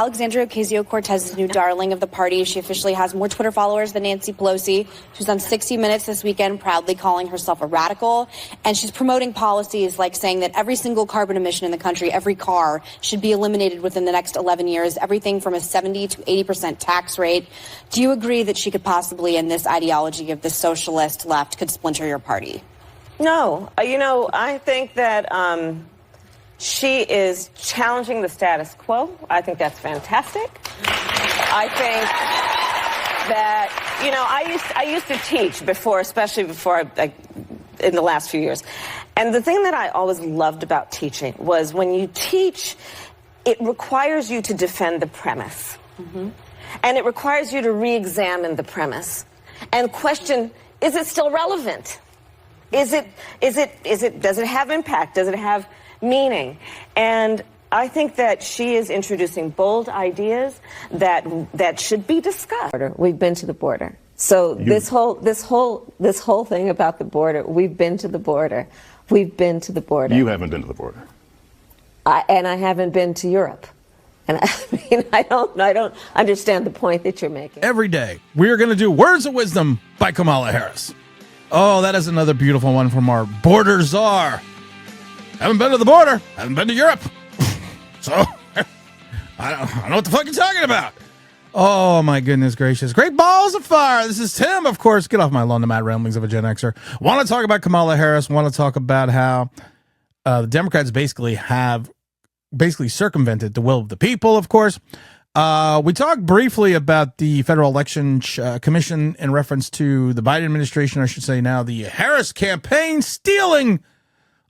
Alexandria Ocasio-Cortez, new darling of the party. She officially has more Twitter followers than Nancy Pelosi. She was on 60 Minutes this weekend, proudly calling herself a radical. And she's promoting policies like saying that every single carbon emission in the country, every car, should be eliminated within the next 11 years, everything from a 70 to 80% tax rate. Do you agree that she could possibly, in this ideology of the socialist left, could splinter your party? No. I think that she is challenging the status quo. I think that's fantastic. I think that, I used to teach before, especially before in the last few years. And the thing that I always loved about teaching was when you teach, it requires you to defend the premise. Mm-hmm. And it requires you to re-examine the premise and question, is it still relevant? Does it have impact? Does it have meaning? And I think that she is introducing bold ideas that should be discussed. We've been to the border. So this whole thing about the border, we've been to the border. We've been to the border. You haven't been to the border. And I haven't been to Europe. And I don't understand the point that you're making. Every day, we are going to do Words of Wisdom by Kamala Harris. Oh, that is another beautiful one from our border czar. Haven't been to the border. Haven't been to Europe. So, I don't know what the fuck you're talking about. Oh, my goodness gracious. Great balls of fire. This is Tim, of course. Get off my lawn, the mad ramblings of a Gen Xer. Want to talk about Kamala Harris. Want to talk about how the Democrats basically circumvented the will of the people, of course. We talked briefly about the Federal Election Commission in reference to the Biden administration, I should say now, the Harris campaign stealing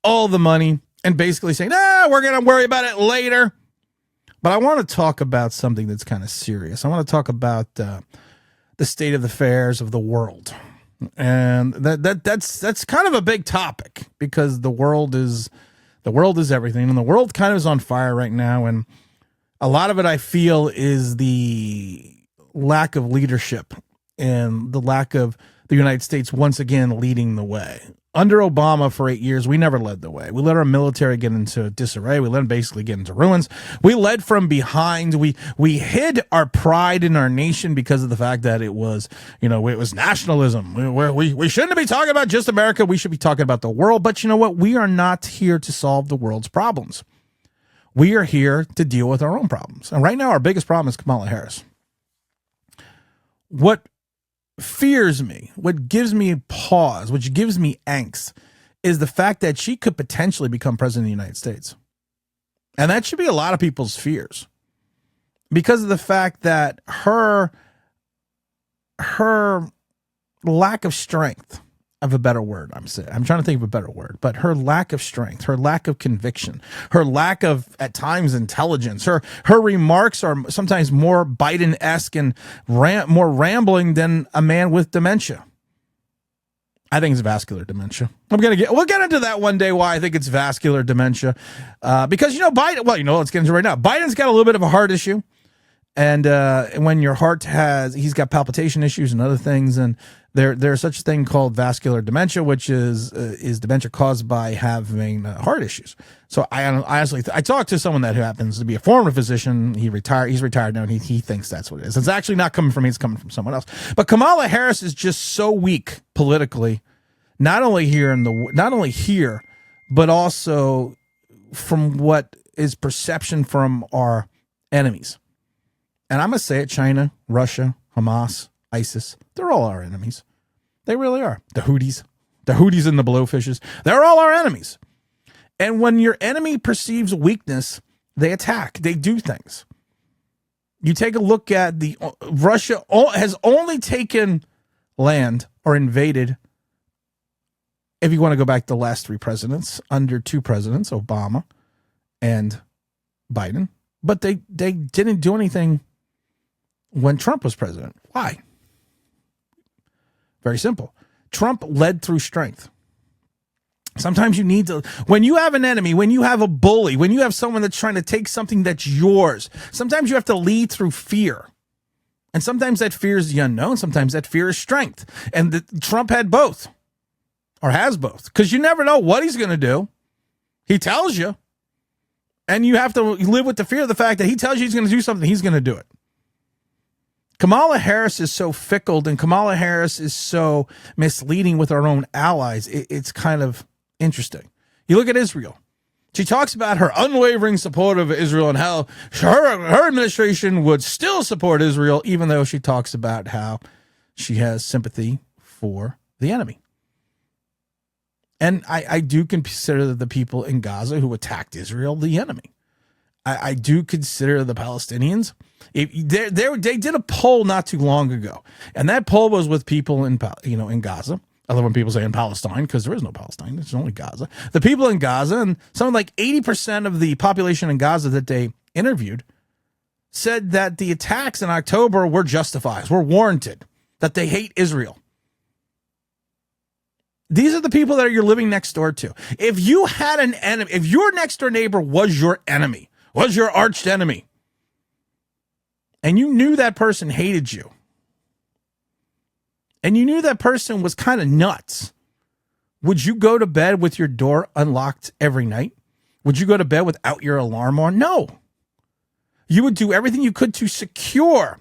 all the money and basically saying, we're going to worry about it later. But I want to talk about something that's kind of serious. I want to talk about the state of affairs of the world. And that's kind of a big topic because the world is everything, and the world kind of is on fire right now. And a lot of it, I feel, is the lack of leadership and the lack of the United States once again leading the way. Under Obama for 8 years, we never led the way. We let our military get into disarray. We let them basically get into ruins. We led from behind. We hid our pride in our nation because of the fact that it was nationalism. We shouldn't be talking about just America. We should be talking about the world. But you know what? We are not here to solve the world's problems. We are here to deal with our own problems. And right now, our biggest problem is Kamala Harris. What fears me, what gives me pause, which gives me angst, is the fact that she could potentially become president of the United States. And that should be a lot of people's fears because of the fact that her lack of strength, of a better word, I'm trying to think of a better word, but her lack of strength, her lack of conviction, her lack of, at times, intelligence, her remarks are sometimes more Biden-esque and more rambling than a man with dementia. I think it's vascular dementia. We'll get into that one day, why I think it's vascular dementia. Because, Biden, let's get into it right now. Biden's got a little bit of a heart issue. And when your heart he's got palpitation issues and other things, and there's such a thing called vascular dementia, which is dementia caused by having heart issues. So I honestly, I talked to someone that happens to be a former physician. He's retired now, and he thinks that's what it is. It's actually not coming from me; it's coming from someone else. But Kamala Harris is just so weak politically, not only here, but also from what is perception from our enemies. And I'm going to say it, China, Russia, Hamas, ISIS, they're all our enemies. They really are. The Houthis and the blowfishes, they're all our enemies. And when your enemy perceives weakness, they attack. They do things. You take a look at Russia has only taken land or invaded, if you want to go back to the last three presidents, under two presidents, Obama and Biden. But they didn't do anything when Trump was president. Why? Very simple. Trump led through strength. Sometimes you need to, when you have an enemy, when you have a bully, when you have someone that's trying to take something that's yours, sometimes you have to lead through fear. And sometimes that fear is the unknown. Sometimes that fear is strength. And Trump had both, or has both, because you never know what he's going to do. He tells you. And you have to live with the fear of the fact that he tells you he's going to do something, he's going to do it. Kamala Harris is so fickle, and Kamala Harris is so misleading with our own allies. It's kind of interesting. You look at Israel. She talks about her unwavering support of Israel and how her administration would still support Israel, even though she talks about how she has sympathy for the enemy. And I do consider the people in Gaza who attacked Israel the enemy. I do consider the Palestinians. They did a poll not too long ago, and that poll was with people in Gaza. I love when people say in Palestine, because there is no Palestine. It's only Gaza. The people in Gaza, and something like 80% of the population in Gaza that they interviewed said that the attacks in October were justified, were warranted, that they hate Israel. These are the people that you're living next door to. If you had an enemy, if your next door neighbor was your enemy, was your arch enemy, and you knew that person hated you, and you knew that person was kind of nuts, would you go to bed with your door unlocked every night? Would you go to bed without your alarm on? No. You would do everything you could to secure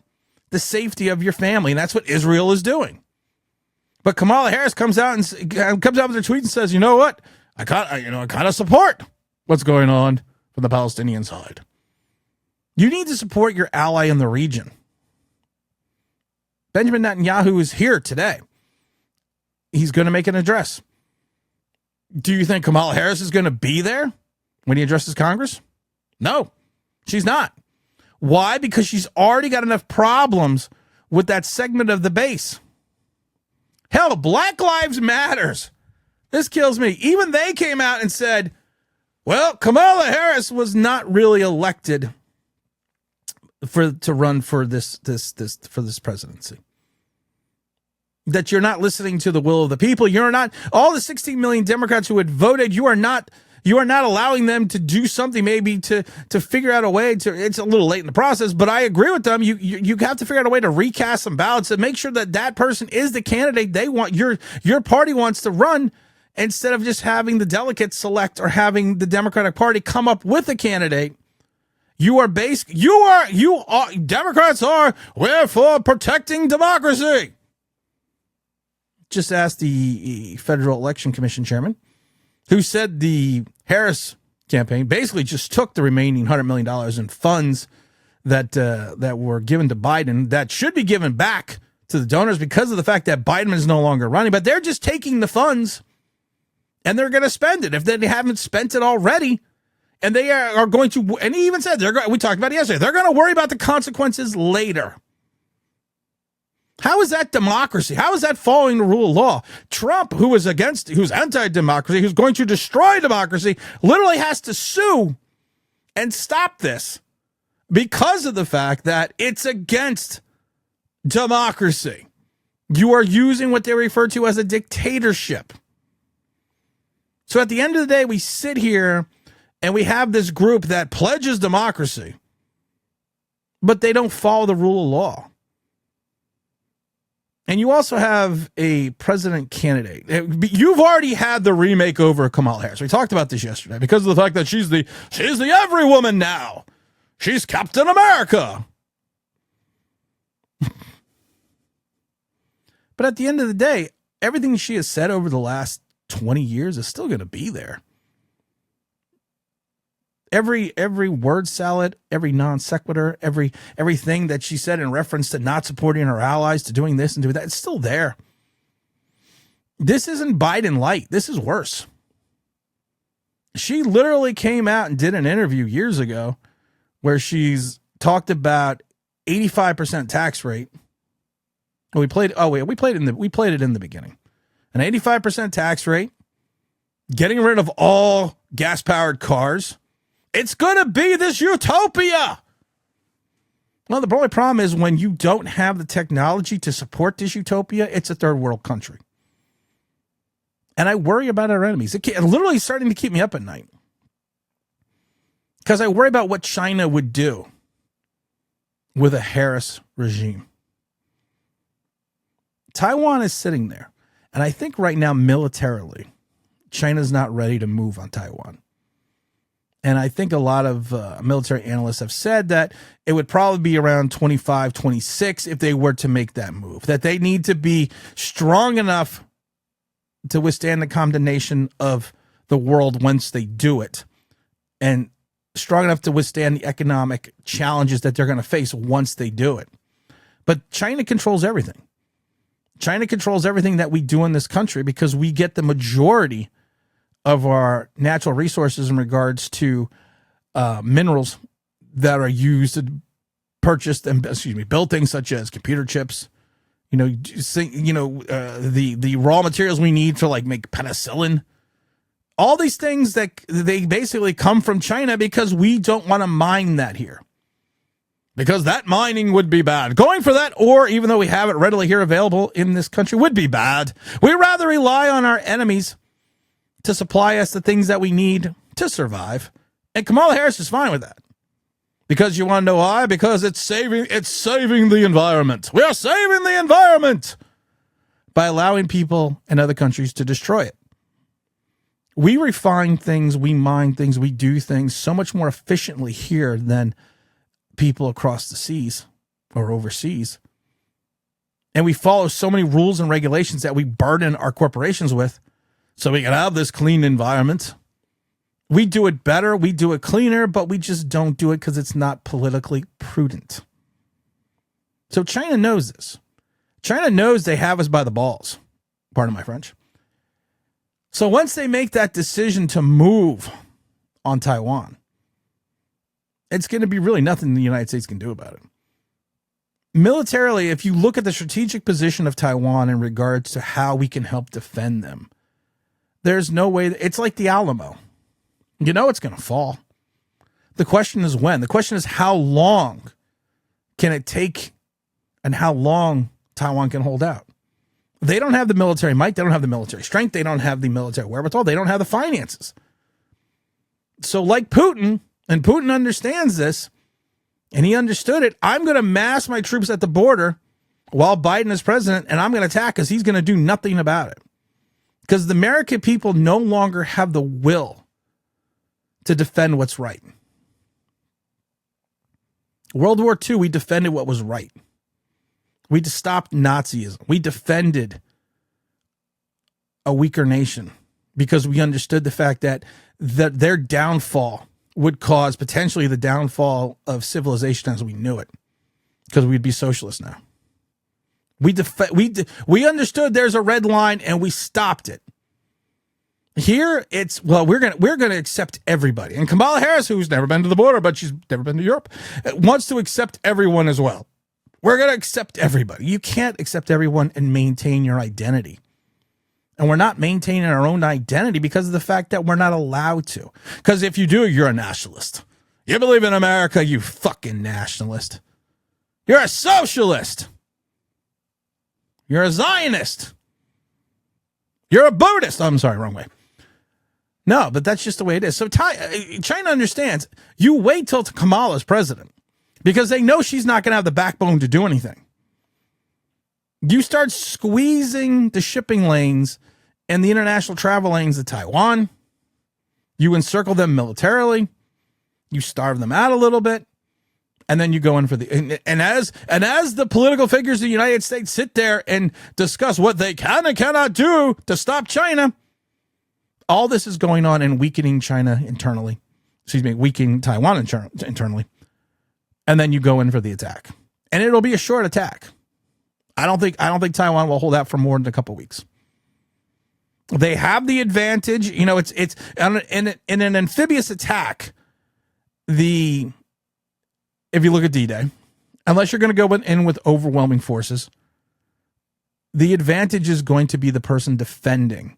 the safety of your family, and that's what Israel is doing. But Kamala Harris comes out with her tweet and says, "You know what? I kind of support what's going on from the Palestinian side." You need to support your ally in the region. Benjamin Netanyahu is here today. He's going to make an address. Do you think Kamala Harris is going to be there when he addresses Congress? No, she's not. Why? Because she's already got enough problems with that segment of the base. Hell, Black Lives Matters. This kills me. Even they came out and said, well, Kamala Harris was not really elected to run for this presidency. That you're not listening to the will of the people. You're not, all the 16 million Democrats who had voted, you are not allowing them to do something, maybe to figure out a way to, it's a little late in the process, but I agree with them. You have to figure out a way to recast some ballots and make sure that person is the candidate they want, your party wants to run, instead of just having the delegates select or having the Democratic Party come up with a candidate. Democrats we're for protecting democracy. Just asked the Federal Election Commission chairman, who said the Harris campaign basically just took the remaining $100 million in funds that were given to Biden that should be given back to the donors because of the fact that Biden is no longer running. But they're just taking the funds and they're going to spend it if they haven't spent it already. And they are going to, and he even said, we talked about it yesterday, they're going to worry about the consequences later. How is that democracy? How is that following the rule of law? Trump, who's anti-democracy, who's going to destroy democracy, literally has to sue and stop this because of the fact that it's against democracy. You are using what they refer to as a dictatorship. So at the end of the day, we sit here and we have this group that pledges democracy, but they don't follow the rule of law. And you also have a president candidate. You've already had the remake over Kamala Harris. We talked about this yesterday because of the fact that she's the every woman now. She's Captain America. But at the end of the day, everything she has said over the last 20 years is still going to be there. Every word salad, every non sequitur, everything that she said in reference to not supporting her allies, to doing this and doing that, it's still there. This isn't Biden light. This is worse. She literally came out and did an interview years ago where she's talked about 85% tax rate. We played it in the beginning. An 85% tax rate, getting rid of all gas-powered cars. It's going to be this utopia. Well, the only problem is when you don't have the technology to support this utopia, it's a third world country. And I worry about our enemies. It's literally starting to keep me up at night. Because I worry about what China would do with a Harris regime. Taiwan is sitting there. And I think right now, militarily, China's not ready to move on Taiwan. And I think a lot of military analysts have said that it would probably be around 25, 26 if they were to make that move, that they need to be strong enough to withstand the condemnation of the world once they do it, and strong enough to withstand the economic challenges that they're going to face once they do it. But China controls everything. China controls everything that we do in this country because we get the majority of our natural resources in regards to minerals that are used to purchase and build things such as computer chips. The raw materials we need to like make penicillin. All these things that they basically come from China because we don't want to mine that here. Because that mining would be bad. Going for that, or even though we have it readily here available in this country, would be bad. We rather rely on our enemies to supply us the things that we need to survive. And Kamala Harris is fine with that. Because you want to know why? Because it's saving the environment. We are saving the environment by allowing people in other countries to destroy it. We refine things, we mine things, we do things so much more efficiently here than people across the seas or overseas. And we follow so many rules and regulations that we burden our corporations with so we can have this clean environment. We do it better, we do it cleaner, but we just don't do it because it's not politically prudent. So China knows this. China knows they have us by the balls. Pardon my French. So once they make that decision to move on Taiwan, it's going to be really nothing the United States can do about it. Militarily, if you look at the strategic position of Taiwan in regards to how we can help defend them, there's no way. It's like the Alamo. You know it's going to fall. The question is when. The question is how long can it take and how long Taiwan can hold out. They don't have the military might. They don't have the military strength. They don't have the military wherewithal. They don't have the finances. So like Putin, and Putin understands this, and he understood it, I'm going to mass my troops at the border while Biden is president, and I'm going to attack because he's going to do nothing about it. Because the American people no longer have the will to defend what's right. World War II, we defended what was right. We stopped Nazism. We defended a weaker nation because we understood the fact that their downfall would cause potentially the downfall of civilization as we knew it, because we'd be socialist now. We understood there's a red line and we stopped it. Here it's, well, we're gonna accept everybody. And Kamala Harris, who's never been to the border, but she's never been to Europe, wants to accept everyone as well. We're going to accept everybody. You can't accept everyone and maintain your identity. And we're not maintaining our own identity because of the fact that we're not allowed to. Because if you do, you're a nationalist. You believe in America, you fucking nationalist. You're a socialist. You're a Zionist. You're a Buddhist. I'm sorry, wrong way. No, but that's just the way it is. So China understands. You wait till Kamala's president, because they know she's not going to have the backbone to do anything. You start squeezing the shipping lanes and the international travel lanes to Taiwan. You encircle them militarily. You starve them out a little bit. And then you go in for the... And as the political figures of the United States sit there and discuss what they can and cannot do to stop China, all this is going on and weakening China internally. Weakening Taiwan internally. And then you go in for the attack, and it'll be a short attack. I don't think Taiwan will hold out for more than a couple weeks. They have the advantage, you know. It's in an amphibious attack. If you look at D-Day, unless you're going to go in with overwhelming forces, the advantage is going to be the person defending,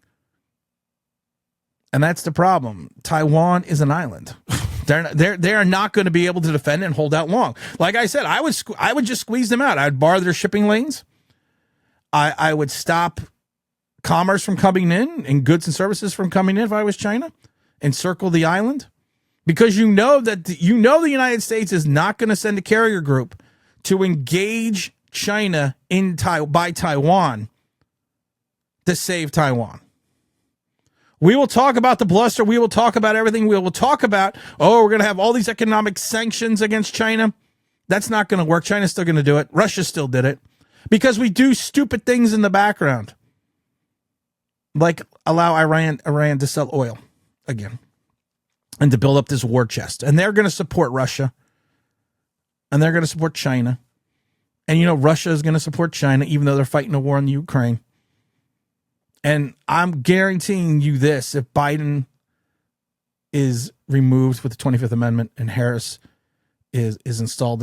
and that's the problem. Taiwan is an island. They are not going to be able to defend and hold out long. Like I said, I would just squeeze them out. I'd bar their shipping lanes. I would stop commerce from coming in and goods and services from coming in if I was China. Encircle the island, because you know the United States is not going to send a carrier group to engage China by Taiwan to save Taiwan. We will talk about the bluster. We will talk about everything. We will talk about, we're going to have all these economic sanctions against China. That's not going to work. China's still going to do it. Russia still did it. Because we do stupid things in the background. Like allow Iran to sell oil again. And to build up this war chest. And they're going to support Russia. And they're going to support China. And, Russia is going to support China, even though they're fighting a war in Ukraine. And I'm guaranteeing you this, if Biden is removed with the 25th Amendment and Harris is installed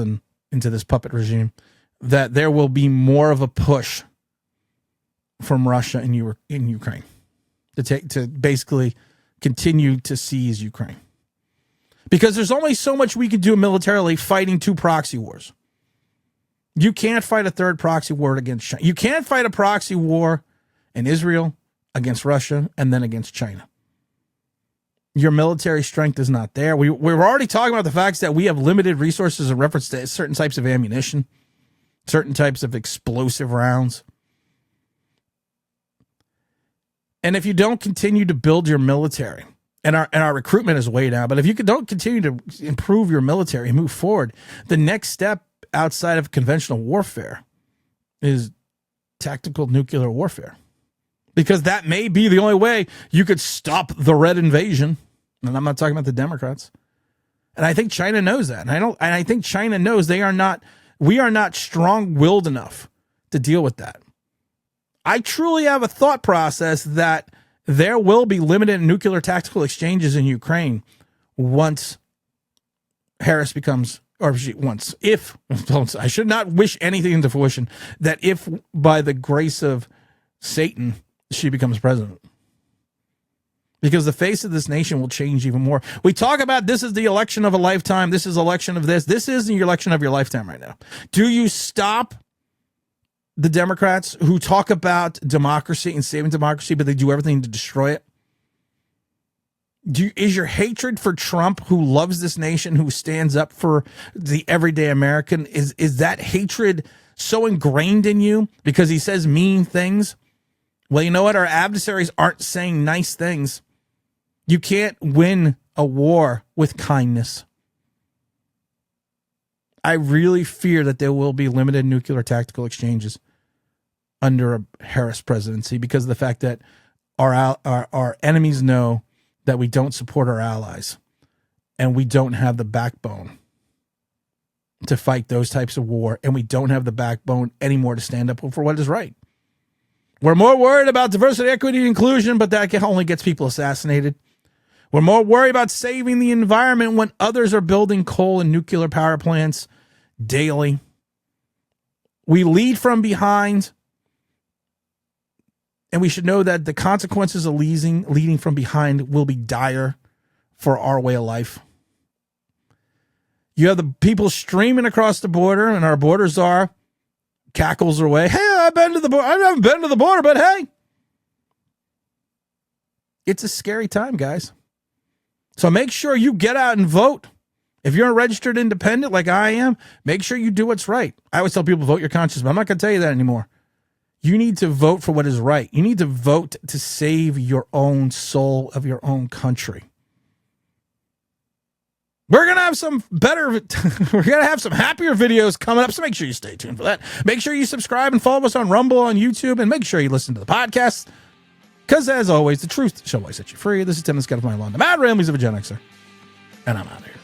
into this puppet regime, that there will be more of a push from Russia in Ukraine to basically continue to seize Ukraine. Because there's only so much we could do militarily fighting two proxy wars. You can't fight a third proxy war against China. You can't fight a proxy war in Israel against Russia and then against China. Your military strength is not there. We're already talking about the facts that we have limited resources in reference to certain types of ammunition, certain types of explosive rounds. And if you don't continue to build your military, and our recruitment is way down, but if you don't continue to improve your military and move forward, the next step outside of conventional warfare is tactical nuclear warfare. Because that may be the only way you could stop the red invasion. And I'm not talking about the Democrats. And I think China knows that. And I think China knows we are not strong-willed enough to deal with that. I truly have a thought process that there will be limited nuclear tactical exchanges in Ukraine once Harris becomes, I should not wish anything into fruition, that if by the grace of Satan, she becomes president. Because the face of this nation will change even more. We talk about this is the election of a lifetime. This is election of this. This is the election of your lifetime right now. Do you stop the Democrats who talk about democracy and saving democracy, but they do everything to destroy it? Is your hatred for Trump, who loves this nation, who stands up for the everyday American, is that hatred so ingrained in you because he says mean things? Well, you know what? Our adversaries aren't saying nice things. You can't win a war with kindness. I really fear that there will be limited nuclear tactical exchanges under a Harris presidency because of the fact that our enemies know that we don't support our allies and we don't have the backbone to fight those types of war, and we don't have the backbone anymore to stand up for what is right. We're more worried about diversity, equity, and inclusion, but that only gets people assassinated. We're more worried about saving the environment when others are building coal and nuclear power plants daily. We lead from behind, and we should know that the consequences of leading from behind will be dire for our way of life. You have the people streaming across the border, and our borders are cackles away. Hey, I've been to the border. I haven't been to the border, but hey, it's a scary time, guys. So make sure you get out and vote. If you're a registered independent like I am, make sure you do what's right. I always tell people, vote your conscience, but I'm not going to tell you that anymore. You need to vote for what is right. You need to vote to save your own soul of your own country. We're going to have some happier videos coming up, so make sure you stay tuned for that. Make sure you subscribe and follow us on Rumble, on YouTube, and make sure you listen to the podcast. Because, as always, the truth shall always set you free. This is Tim, this guy with my lawn. The Mad Ramblings of a Gen Xer, and I'm out of here.